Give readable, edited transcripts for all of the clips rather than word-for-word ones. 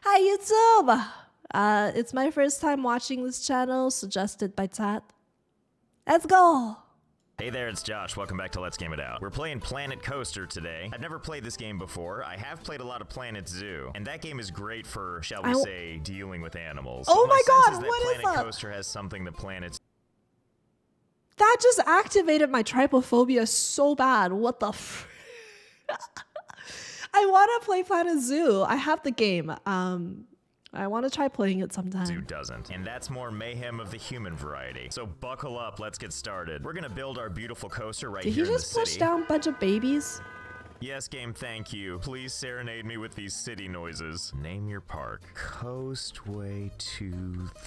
Hi YouTube! It's my first time watching this channel, suggested by Tat. Let's go! Hey there, it's Josh. Welcome back to Let's Game It Out. We're playing Planet Coaster today. I've never played this game before. I have played a lot of Planet Zoo, and that game is great for, shall we say, dealing with animals. Oh my god, what is that? Planet Coaster has something that Planet... That just activated my trypophobia so bad. What the f... I want to play Planet Zoo. I have the game. I want to try playing it sometime. Zoo doesn't. And that's more mayhem of the human variety. So buckle up, let's get started. We're gonna build our beautiful coaster right here in the city. Did he just push down a bunch of babies? Yes, game, thank you. Please serenade me with these city noises. Name your park. Coastway to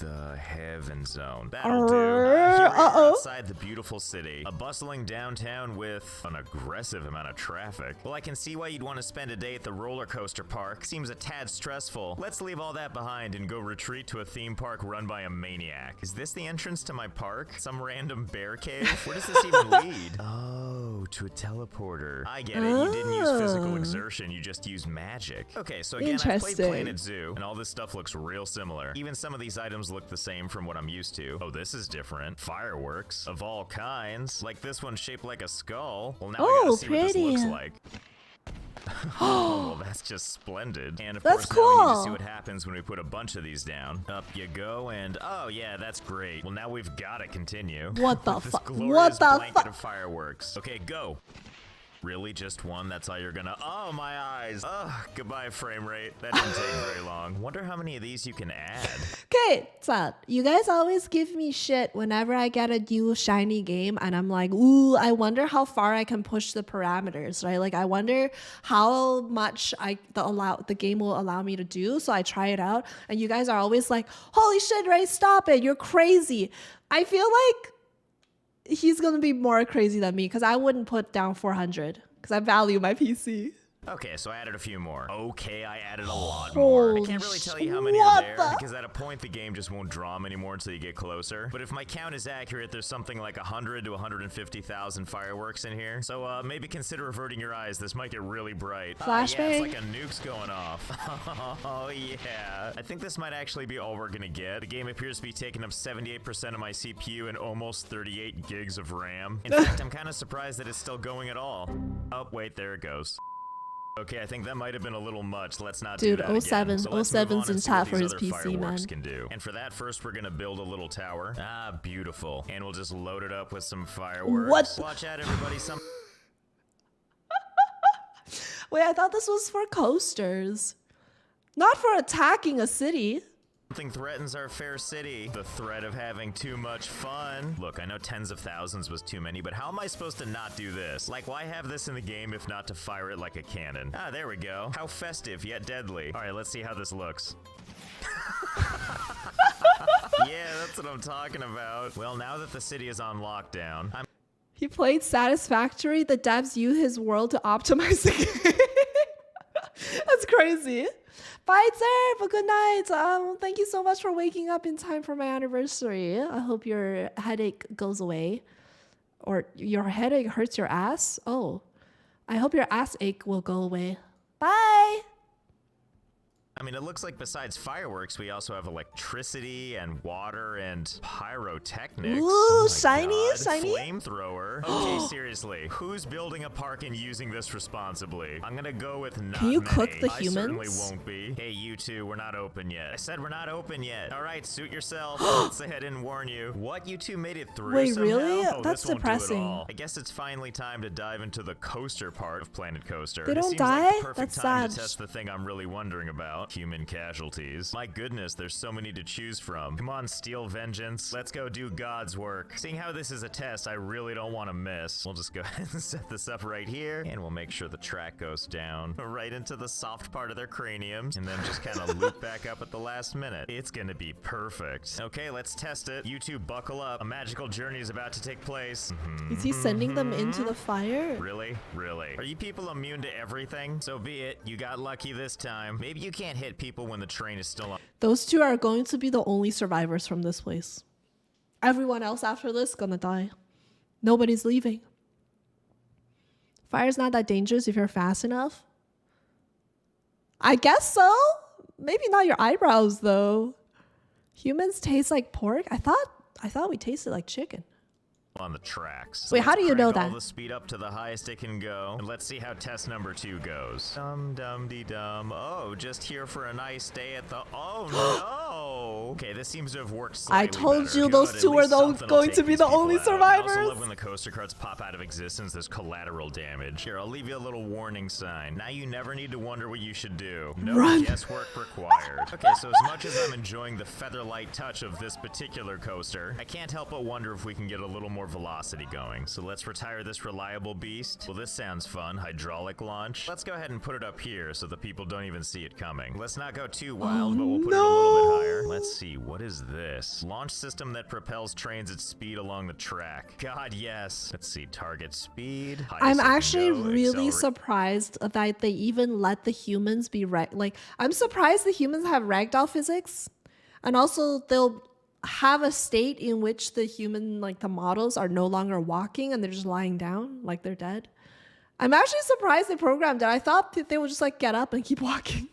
the Heaven Zone. That'll do. Here we are outside the beautiful city. A bustling downtown with an aggressive amount of traffic. Well, I can see why you'd want to spend a day at the roller coaster park. Seems a tad stressful. Let's leave all that behind and go retreat to a theme park run by a maniac. Is this the entrance to my park? Some random bear cave? Where does this even lead? Oh, to a teleporter. I get it. You didn't use physical exertion, you just used magic. Okay, so again, I played Planet Zoo, and all this stuff looks real similar. Even some of these items look the same from what I'm used to. Oh, this is different. Fireworks of all kinds. Like this one shaped like a skull. Well, now I gotta see what this looks like. Oh, well, that's just splendid. And of course, now we need to see what happens when we put a bunch of these down. Up you go, and oh yeah, that's great. Well, now we've gotta continue. What the fuck? What the fuck? Of fireworks. Okay, go. Really? Just one? That's all you're gonna... Oh, my eyes. Ugh, goodbye, frame rate. That didn't take very long. Wonder how many of these you can add. Okay, so you guys always give me shit whenever I get a new shiny game, and I'm like, ooh, I wonder how far I can push the parameters, right? Like, I wonder how much the game will allow me to do, so I try it out, and you guys are always like, holy shit, Ray, stop it, you're crazy. I feel like he's gonna be more crazy than me because I wouldn't put down 400 because I value my PC. Okay, so I added a few more. Okay, I added a lot more. I can't really tell you how many are there because at a point the game just won't draw them anymore until you get closer. But if my count is accurate, there's something like 100 to 150,000 fireworks in here. So maybe consider averting your eyes. This might get really bright. Flashbang. Yeah, it's like a nuke's going off. Oh yeah. I think this might actually be all we're gonna get. The game appears to be taking up 78% of my CPU and almost 38 gigs of RAM. In fact, I'm kind of surprised that it's still going at all. Oh, wait, there it goes. Okay, I think that might have been a little much. Let's not do that 07. So 07's in chat for his PC, man. Can do. And for that, first we're gonna build a little tower. Ah, beautiful. And we'll just load it up with some fireworks. What? Watch out, everybody. Wait, I thought this was for coasters. Not for attacking a city. Something threatens our fair city. The threat of having too much fun. Look, I know tens of thousands was too many, but how am I supposed to not do this? Like, why have this in the game if not to fire it like a cannon? Ah, there we go. How festive, yet deadly. All right, let's see how this looks. Yeah, that's what I'm talking about. Well, now that the city is on lockdown, He played Satisfactory. The devs use his world to optimize the game. That's crazy. Bye, sir. But good night. Thank you so much for waking up in time for my anniversary. I hope your headache goes away. Or your headache hurts your ass. Oh, I hope your ass ache will go away. Bye. I mean, it looks like besides fireworks, we also have electricity and water and pyrotechnics. Ooh, oh shiny, God. shiny. Flamethrower. Okay, seriously, who's building a park and using this responsibly? I'm gonna go with not Can you many. cook the I humans? certainly won't be. Hey, you two, we're not open yet. I said we're not open yet. All right, suit yourself. Let's say I didn't warn you. What, you two made it through Wait, somehow? really? Oh, That's this won't do it depressing. all. I guess it's finally time to dive into the coaster part of Planet Coaster. They This don't seems die? like the perfect That's time sad. to test the thing I'm really wondering about. Human casualties. My goodness, there's so many to choose from. Come on, steal vengeance. Let's go do God's work. Seeing how this is a test, I really don't want to miss. We'll just go ahead and set this up right here, and we'll make sure the track goes down right into the soft part of their craniums, and then just kind of loop back up at the last minute. It's gonna be perfect. Okay, let's test it. You two buckle up. A magical journey is about to take place. Is he sending them into the fire? Really? Really? Are you people immune to everything? So be it. You got lucky this time. Maybe you can't hit people when the train is still on. Those two are going to be the only survivors from this place. Everyone else after this gonna die. Nobody's leaving. Fire's not that dangerous if you're fast enough. I guess so. maybe not your eyebrows though. Humans taste like pork? I thought we tasted like chicken. On the tracks. Wait, how do you know Crank all that? the speed up to the highest it can go, and let's see how test number 2 goes. Dum dum dee dum. Oh, just here for a nice day at the. Oh no. Okay, this seems to have worked slightly I told better. you Good, those at two are least something will going take to be these the people only out. I also survivors. love when the coaster carts pop out of existence. There's collateral damage. Here, I'll leave you a little warning sign. Now you never need to wonder what you should do. No Run. guesswork required. Okay, so as much as I'm enjoying the feather-light touch of this particular coaster, I can't help but wonder if we can get a little more velocity going. So let's retire this reliable beast. Well, this sounds fun. Hydraulic launch. Let's go ahead and put it up here so the people don't even see it coming. Let's not go too wild, but we'll put it a little bit higher. Let's see. What is this? Launch system that propels trains at speed along the track. God, yes. Let's see. Target speed. I'm actually really surprised that they even let the humans be I'm surprised the humans have ragdoll physics, and also they'll have a state in which the human, like the models, are no longer walking and they're just lying down like they're dead. I'm actually surprised they programmed it. I thought that they would just like get up and keep walking.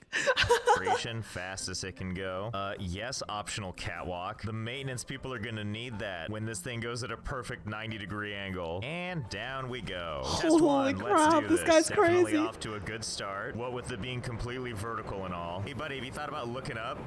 Fastest it can go. Yes, optional catwalk. The maintenance people are gonna need that when this thing goes at a perfect 90-degree angle. And down we go. Holy crap, this guy's Definitely crazy. off to a good start. What with it being completely vertical and all. Hey buddy, have you thought about looking up?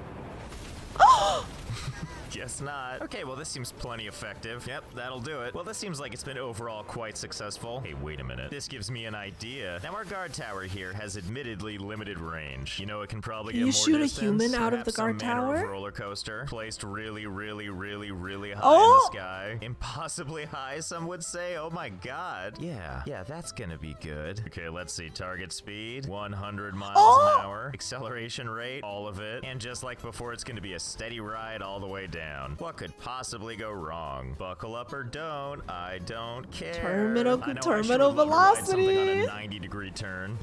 Guess not. Okay, well this seems plenty effective. Yep, that'll do it. Well, this seems like it's been overall quite successful. Hey, wait a minute. This gives me an idea. Now our guard tower here has admittedly limited range. You know, it can probably get more distance. You shoot a human out of the guard tower? Roller coaster placed really, really, really, really high Oh! in the sky. Impossibly high, some would say. Oh my god. Yeah, that's gonna be good. Okay, let's see. Target speed, 100 miles an hour. Acceleration rate, all of it. And just like before, it's gonna be a steady ride all the way down. What could possibly go wrong? Buckle up or don't. I don't care. Terminal I know velocity. I should something on a 90-degree turn.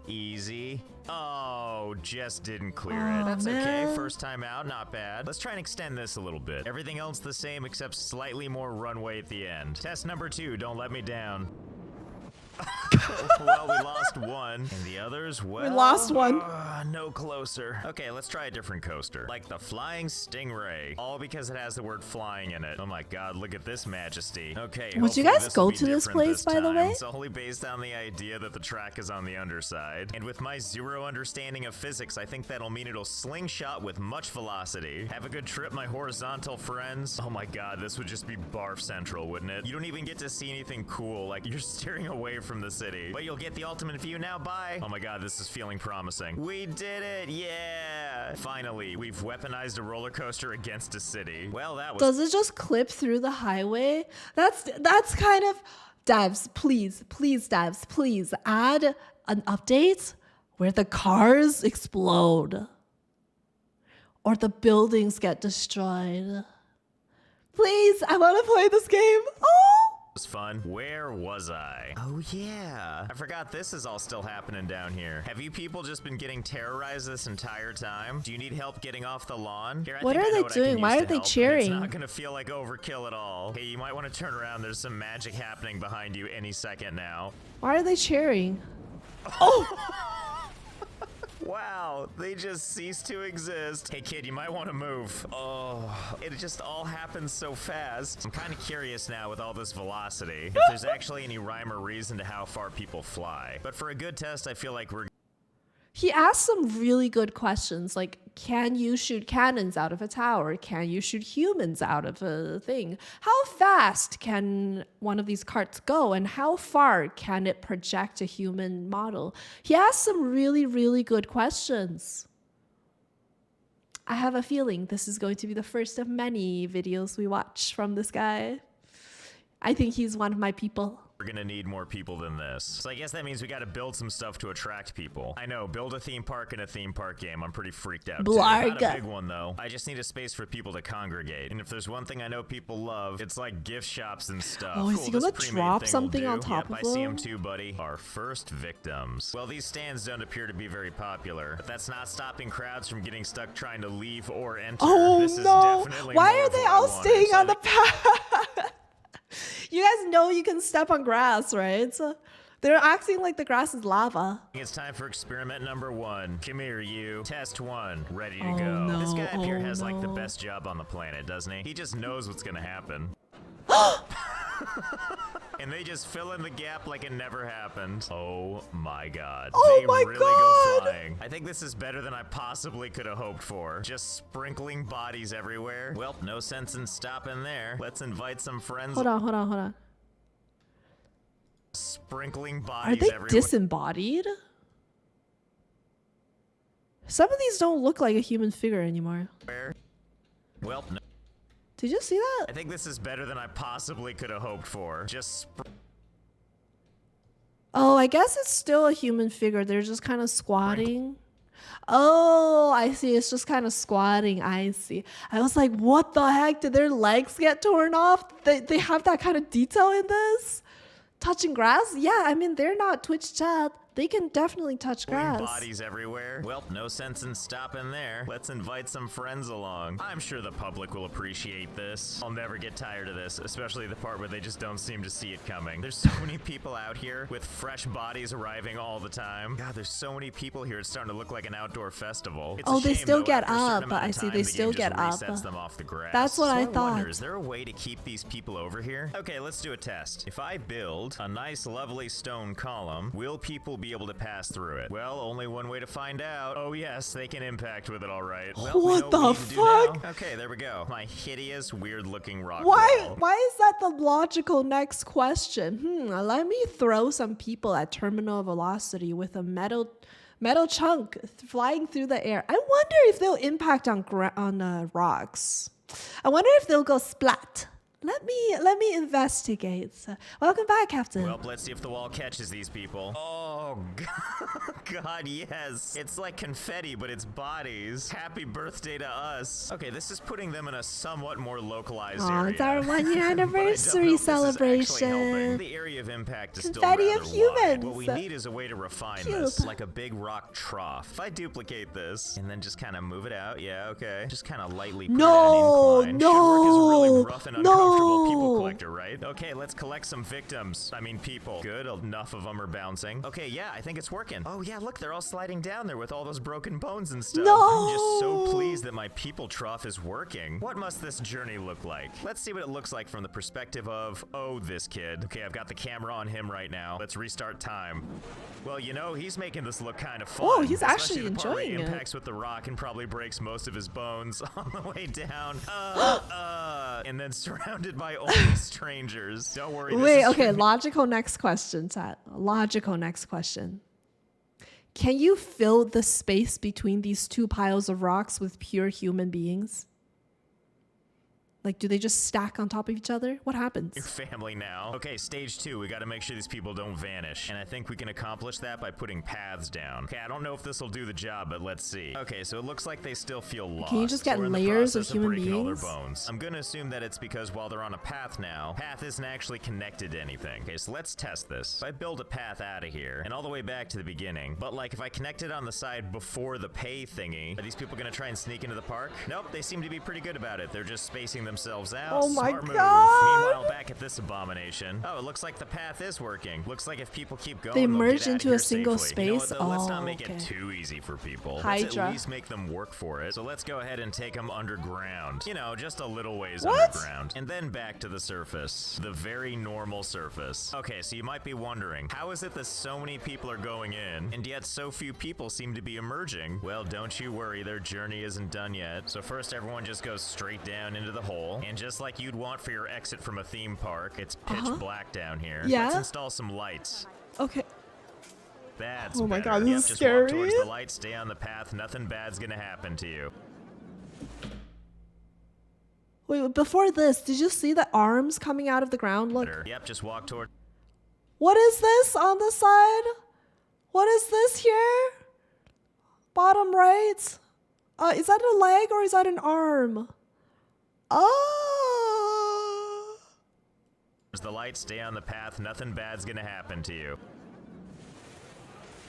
Easy. Oh, just didn't clear it. That's man. okay. First time out, not bad. Let's try and extend this a little bit. Everything else the same except slightly more runway at the end. Test number 2. Don't let me down. Well, we lost one, and the others, well, We lost one. No closer. Okay, let's try a different coaster, like the Flying Stingray, all because it has the word flying in it. Oh my god, look at this majesty. Okay, Would you guys go to this place, by the way? It's only based on the idea that the track is on the underside, and with my zero understanding of physics, I think that'll mean it'll slingshot with much velocity. Have a good trip, my horizontal friends. Oh my god, this would just be barf central, wouldn't it? You don't even get to see anything cool, like you're steering away from the city. But you'll get the ultimate view now, bye. Oh my god, this is feeling promising. We did it, yeah! Finally, we've weaponized a roller coaster against a city. Well, that was— Does it just clip through the highway? That's kind of... Devs, please, devs, please add an update where the cars explode or the buildings get destroyed. Please, I want to play this game. Oh! was fun. Where was I? Oh yeah. I forgot this is all still happening down here. Have you people just been getting terrorized this entire time? Do you need help getting off the lawn? Here, What are they doing? Why are they cheering? It's not gonna feel like overkill at all. Hey, you might want to turn around. There's some magic happening behind you any second now. Why are they cheering? Oh! Wow, they just ceased to exist. Hey kid, you might want to move. Oh, it just all happens so fast. I'm kind of curious now with all this velocity, if there's actually any rhyme or reason to how far people fly. But for a good test, I feel like we're— He asked some really good questions, like, can you shoot cannons out of a tower? Can you shoot humans out of a thing? How fast can one of these carts go? And how far can it project a human model? He asked some really, really good questions. I have a feeling this is going to be the first of many videos we watch from this guy. I think he's one of my people. We're gonna need more people than this. So I guess that means we gotta build some stuff to attract people. I know, build a theme park in a theme park game. I'm pretty freaked out too. Not a big one though. I just need a space for people to congregate. And if there's one thing I know people love, it's like gift shops and stuff. Oh, is he gonna drop something on top of I see him too, buddy. Our first victims. Well, these stands don't appear to be very popular, but that's not stopping crowds from getting stuck trying to leave or enter. Oh this is no! definitely Why more are of they what I all wanted. staying So on the path? You guys know you can step on grass, right? So They're acting like the grass is lava. It's time for experiment number 1. Come here, you. Test 1. Ready to Oh, go. no. This guy up here Oh, has like the no. best job on the planet, doesn't he? He just knows what's gonna happen. And they just fill in the gap like it never happened. Oh my god. Oh they my really God. go flying. I think this is better than I possibly could have hoped for. Just sprinkling bodies everywhere. Well, no sense in stopping there. Let's invite some friends. Hold on. Sprinkling Are bodies they everywhere. disembodied? Some of these don't look like a human figure anymore. Well, no. Did you see that? I think this is better than I possibly could have hoped for. Just Oh, I guess it's still a human figure. They're just kind of squatting. Oh, I see. It's just kind of squatting. I see. I was like, what the heck? Did their legs get torn off? They have that kind of detail in this? Touching grass? Yeah, I mean, they're not Twitch chat. They can definitely touch grass. bodies everywhere. Well, no sense in stopping there. Let's invite some friends along. I'm sure the public will appreciate this. I'll never get tired of this, especially the part where they just don't seem to see it coming. There's so many people out here with fresh bodies arriving all the time. God, there's so many people here. It's starting to look like an outdoor festival. It's Oh, a they shame, still though, get after a certain up. amount of I see, time, they the still game just get up. resets them off the grass. That's what So I wonder, thought. is there a way to keep these people over here? Okay, let's do a test. If I build a nice, lovely stone column, will people be able to pass through it? Well, only one way to find out. Oh yes, they can impact with it all right. Well, we What know the we need to do now. fuck? Okay, there we go. My hideous, weird-looking rock Why wall. is that the logical next question? Let me throw some people at terminal velocity with a metal chunk flying through the air. I wonder if they'll impact on rocks. I wonder if they'll go splat. Let me investigate. Welcome back, Captain. Well, let's see if the wall catches these people. Oh, God, yes. It's like confetti, but it's bodies. Happy birthday to us. Okay, this is putting them in a somewhat more localized area. It's our 1 year But I don't know anniversary if this is actually helping. celebration. The area of impact is Confetti still of rather wide. humans. What we need is a way to refine Cute. this, like a big rock trough. If I duplicate this and then just kind of move it out, yeah, okay. Just kind of lightly put No, it at an incline. Should work as a really rough and uncomfortable people no. collector, right? Okay, let's collect some victims. I mean, people. Good, enough of them are bouncing. Okay, yeah, I think it's working. Oh yeah, look, they're all sliding down there with all those broken bones and stuff. No. I'm just so pleased that my people trough is working. What must this journey look like? Let's see what it looks like from the perspective of, oh, this kid. Okay, I've got the camera on him right now. Let's restart time. Well, you know, he's making this look kind of fun. Oh, he's especially actually the part where he enjoying it. impacts with the rock and probably breaks most of his bones on the way down. And then surrounded by only strangers. Don't worry. Wait, okay, logical next question, chat. Logical next question. Can you fill the space between these two piles of rocks with pure human beings? Like, do they just stack on top of each other? What happens? Your family now. Okay, stage 2. We got to make sure these people don't vanish. And I think we can accomplish that by putting paths down. Okay, I don't know if this will do the job, but let's see. Okay, so it looks like they still feel lost. Can you just get We're in the layers of process human breaking all their beings? bones. I'm gonna assume that it's because while they're on a path now, path isn't actually connected to anything. Okay, so let's test this. If I build a path out of here and all the way back to the beginning, but like if I connect it on the side before the pay thingy, are these people gonna try and sneak into the park? Nope, they seem to be pretty good about it. They're just spacing themselves out. Oh my Smart move. God. Meanwhile, back at this abomination. Oh, it looks like the path is working. Looks like if people keep going, They they'll merge get out of into here a single safely. You know what, space? though? Let's Oh, not make okay. it too easy for people. Let's Hydra. at least make them work for it. So let's go ahead and take them underground. You know, just a little ways What? underground. And then back to the surface. The very normal surface. Okay, so you might be wondering, how is it that so many people are going in, and yet so few people seem to be emerging? Well, don't you worry, their journey isn't done yet. So first, everyone just goes straight down into the hole. And just like you'd want for your exit from a theme park, it's pitch black down here. Yeah? Let's install some lights. Okay. That's Oh my better. God, this Yep, is just scary. walk towards the light, stay on the path, nothing bad's gonna happen to you. Wait, before this, did you see the arms coming out of the ground? Look. Yep, just walk toward. What is this on the side? What is this here? Bottom right? Is that a leg or is that an arm? Oh. The light, stay on the path, nothing bad's gonna happen to you.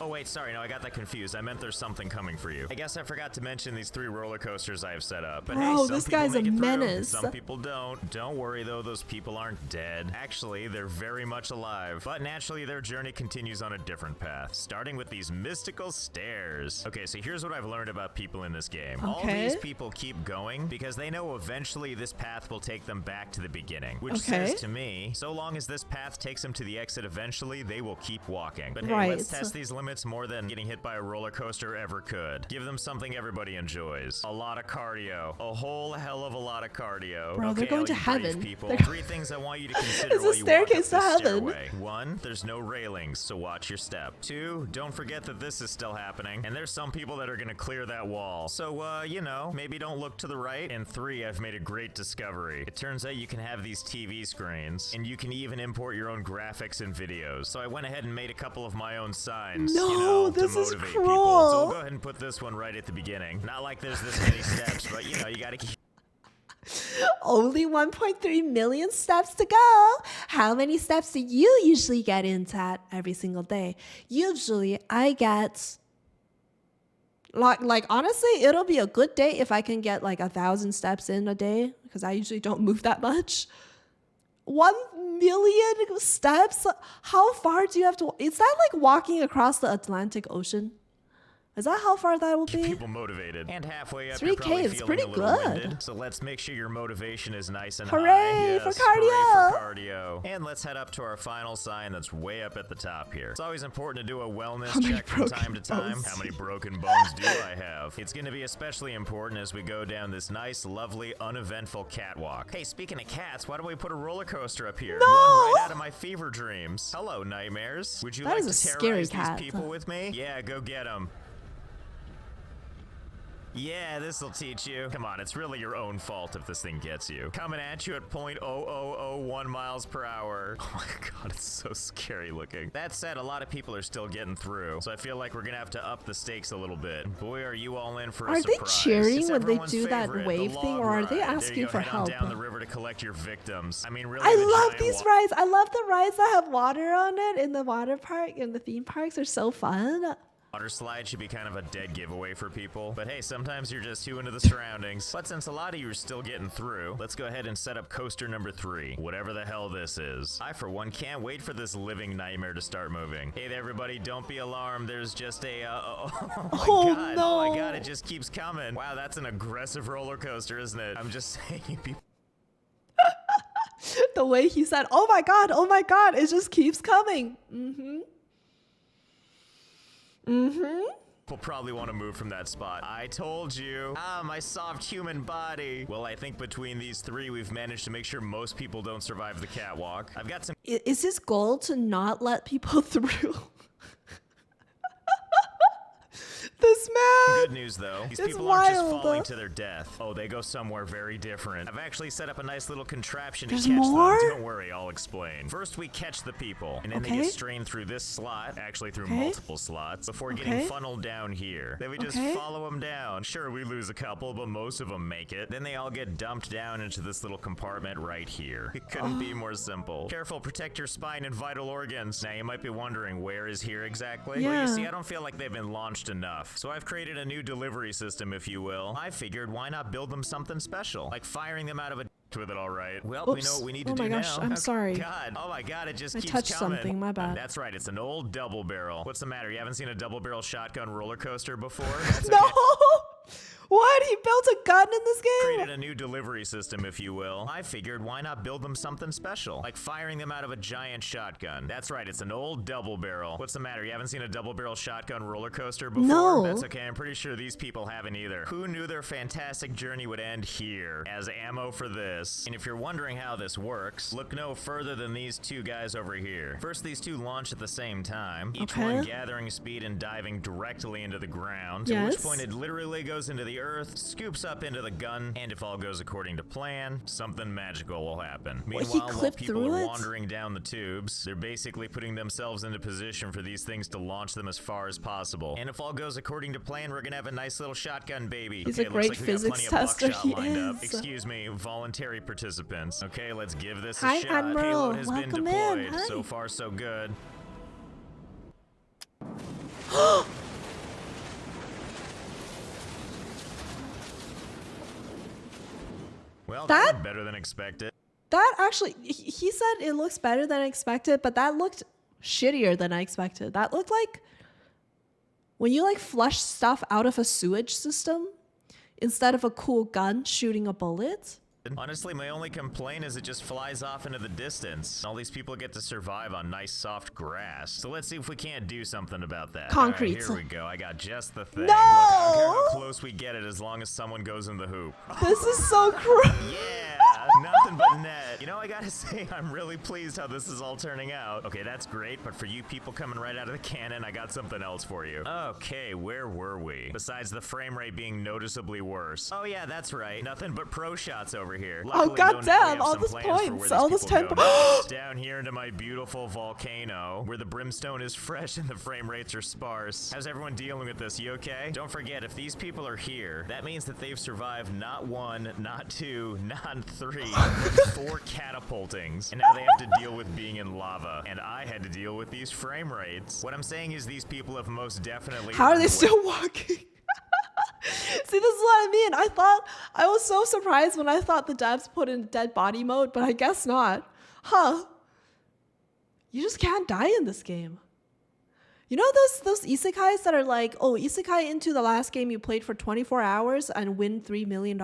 Oh wait, sorry, no, I got that confused. I meant there's something coming for you. I guess I forgot to mention these 3 roller coasters I have set up. But Bro, hey, some this people guy's a make it through, and menace. some people don't. Don't worry though, those people aren't dead. Actually, they're very much alive. But naturally, their journey continues on a different path, starting with these mystical stairs. Okay, so here's what I've learned about people in this game. All these people keep going because they know eventually this path will take them back to the beginning. Which says to me, so long as this path takes them to the exit eventually, they will keep walking. But hey, let's test these limits more than getting hit by a roller coaster ever could. Give them something everybody enjoys. A lot of cardio. A whole hell of a lot of cardio. Bro, they're going to heaven. People. 3 things I want you to consider it's while a you walk up staircase to this heaven. stairway. 1, there's no railings, so watch your step. 2, don't forget that this is still happening, and there's some people that are gonna clear that wall. So, you know, maybe don't look to the right. And 3, I've made a great discovery. It turns out you can have these TV screens, and you can even import your own graphics and videos. So I went ahead and made a couple of my own signs, no, you know, this to is motivate cruel. people. So we'll go ahead and put this one right at the beginning. Not like there's this many steps, but you know, you gotta keep Only 1.3 million steps to go. How many steps do you usually get into every single day? Usually I get like honestly, it'll be a good day if I can get like 1,000 steps in a day because I usually don't move that much. 1 million steps? How far do you have to? Is that like walking across the Atlantic Ocean? Is that how far that will be? people motivated. And halfway up, 3K you're probably is feeling pretty a little good. winded, so let's make sure your motivation is nice and Hooray high. Yes, for cardio! Hooray for cardio. And let's head up to our final sign that's way up at the top here. It's always important to do a wellness check from time to time. How many broken bones do I have? It's going to be especially important as we go down this nice, lovely, uneventful catwalk. Hey, speaking of cats, why don't we put a roller coaster up here? No! One right out of my fever dreams. Hello, nightmares. Would you That like is to a scary terrorize cat. these people with me? Yeah, go get them. Yeah, this'll teach you. Come on, it's really your own fault if this thing gets you. Coming at you at 0.0001 miles per hour. Oh my god, it's so scary looking. That said, a lot of people are still getting through, so I feel like we're gonna have to up the stakes a little bit. Boy, are you all in for a surprise. Are they cheering It's when they everyone's do that favorite, wave the thing, log or are they ride. asking There you go, for head on help? down the river to collect your victims. I mean, really, I the love giant these wall- rides. I love the rides that have water on it in the water park and the theme parks are so fun. Water slide should be kind of a dead giveaway for people, but hey, sometimes you're just too into the surroundings. But since a lot of you are still getting through, let's go ahead and set up coaster number 3, whatever the hell this is. I, for one, can't wait for this living nightmare to start moving. Hey there, everybody, don't be alarmed. There's just a, oh my god, it just keeps coming. Wow, that's an aggressive roller coaster, isn't it? I'm just saying, people. The way he said, oh my god, it just keeps coming. People probably want to move from that spot. I told you. Ah, my soft human body. Well, I think between these 3, we've managed to make sure most people don't survive the catwalk. I've got some. Is his goal to not let people through? This man. Good news though, these people aren't just falling to their death. Oh, they go somewhere very different. I've actually set up a nice little contraption to catch them. Don't worry, I'll explain. First, we catch the people, and then they get strained through this slot, actually through multiple slots, before getting funneled down here. Then we just follow them down. Sure, we lose a couple, but most of them make it. Then they all get dumped down into this little compartment right here. It couldn't be more simple. Careful, protect your spine and vital organs. Now, you might be wondering, where is here exactly? Well, you see, I don't feel like they've been launched enough. So I've created a new delivery system, if you will. I figured, why not build them something special? Like firing them out of a with it, all right. Well, we know what we need to do now. Oh my gosh, I'm sorry. God. Oh my god, it just keeps touched coming. something, my bad. That's right, it's an old double barrel. What's the matter? You haven't seen a double barrel shotgun roller coaster before? That's No! Okay. What? He built a gun in this game? Created a new delivery system, if you will. I figured, why not build them something special? Like firing them out of a giant shotgun. That's right, it's an old double barrel. What's the matter? You haven't seen a double barrel shotgun roller coaster before? No. That's okay, I'm pretty sure these people haven't either. Who knew their fantastic journey would end here as ammo for this? And if you're wondering how this works, look no further than these 2 guys over here. First, these 2 launch at the same time, each one gathering speed and diving directly into the ground, to which point it literally goes into the earth, scoops up into the gun, and if all goes according to plan, something magical will happen. Meanwhile, while people are wandering down the tubes, they're basically putting themselves into position for these things to launch them as far as possible. And if all goes according to plan, we're gonna have a nice little shotgun baby. He's a great physics tester, he is. Excuse me, voluntary participants. Okay, let's give this a Hi, shot. Admiral. Payload has been Welcome deployed. in. Hi. So far, so good. Well, That- that was better than expected. That actually, he said it looks better than I expected, but that looked shittier than I expected. That looked like when you like flush stuff out of a sewage system instead of a cool gun shooting a bullet. Honestly, my only complaint is it just flies off into the distance. All these people get to survive on nice soft grass. So let's see if we can't do something about that. Concrete. All right, here we go. I got just the thing. No! Look, I don't care how close we get it as long as someone goes in the hoop. This is so cruel. Yeah, nothing but net. You know, I gotta say, I'm really pleased how this is all turning out. Okay, that's great, but for you people coming right out of the cannon, I got something else for you. Okay, where were we? Besides the frame rate being noticeably worse. Oh yeah, that's right. Nothing but pro shots over here. Luckily, God though, now we damn, have all some those plans for where points, these all those people 10 go next. Down here into my beautiful volcano, where the brimstone is fresh and the frame rates are sparse. How's everyone dealing with this? You okay? Don't forget, if these people are here, that means that they've survived not one, not two, not three, but 4 catapultings. And now they have to deal with being in lava. And I had to deal with these frame rates. What I'm saying is these people have most definitely... How are they still walking? See, this is what I mean. I was so surprised when I thought the devs put in dead body mode, but I guess not. Huh. You just can't die in this game. You know those isekais that are like, oh, isekai into the last game you played for 24 hours and win $3 million?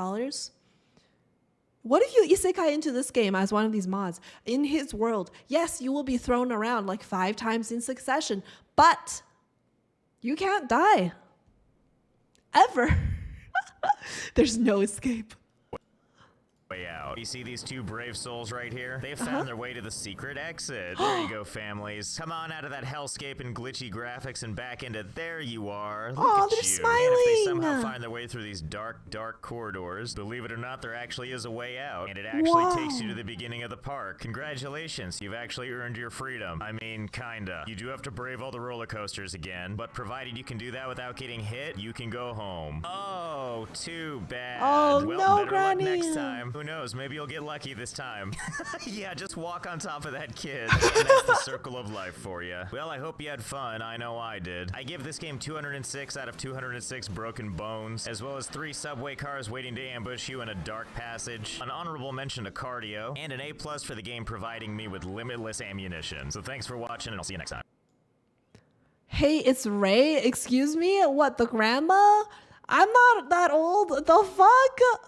What if you isekai into this game as one of these mods? In his world, yes, you will be thrown around like 5 times in succession, but you can't die. Ever. There's no escape. Way out. You see these 2 brave souls right here? They've found their way to the secret exit. There you go, families. Come on out of that hellscape and glitchy graphics and back into there you are. Look Aw, at they're you. smiling. And if they somehow find their way through these dark corridors, believe it or not, there actually is a way out. And it actually takes you to the beginning of the park. Congratulations, you've actually earned your freedom. I mean, kinda. You do have to brave all the roller coasters again, but provided you can do that without getting hit, you can go home. Oh, too bad. Oh, well, no, better luck Granny. next time. Who knows? Maybe you'll get lucky this time. Yeah, just walk on top of that kid. And that's the circle of life for you. Well, I hope you had fun. I know I did. I give this game 206 out of 206 broken bones, as well as 3 subway cars waiting to ambush you in a dark passage, an honorable mention to cardio, and an A+ for the game providing me with limitless ammunition. So thanks for watching, and I'll see you next time. Hey, it's Ray. Excuse me? What, the grandma? I'm not that old. The fuck?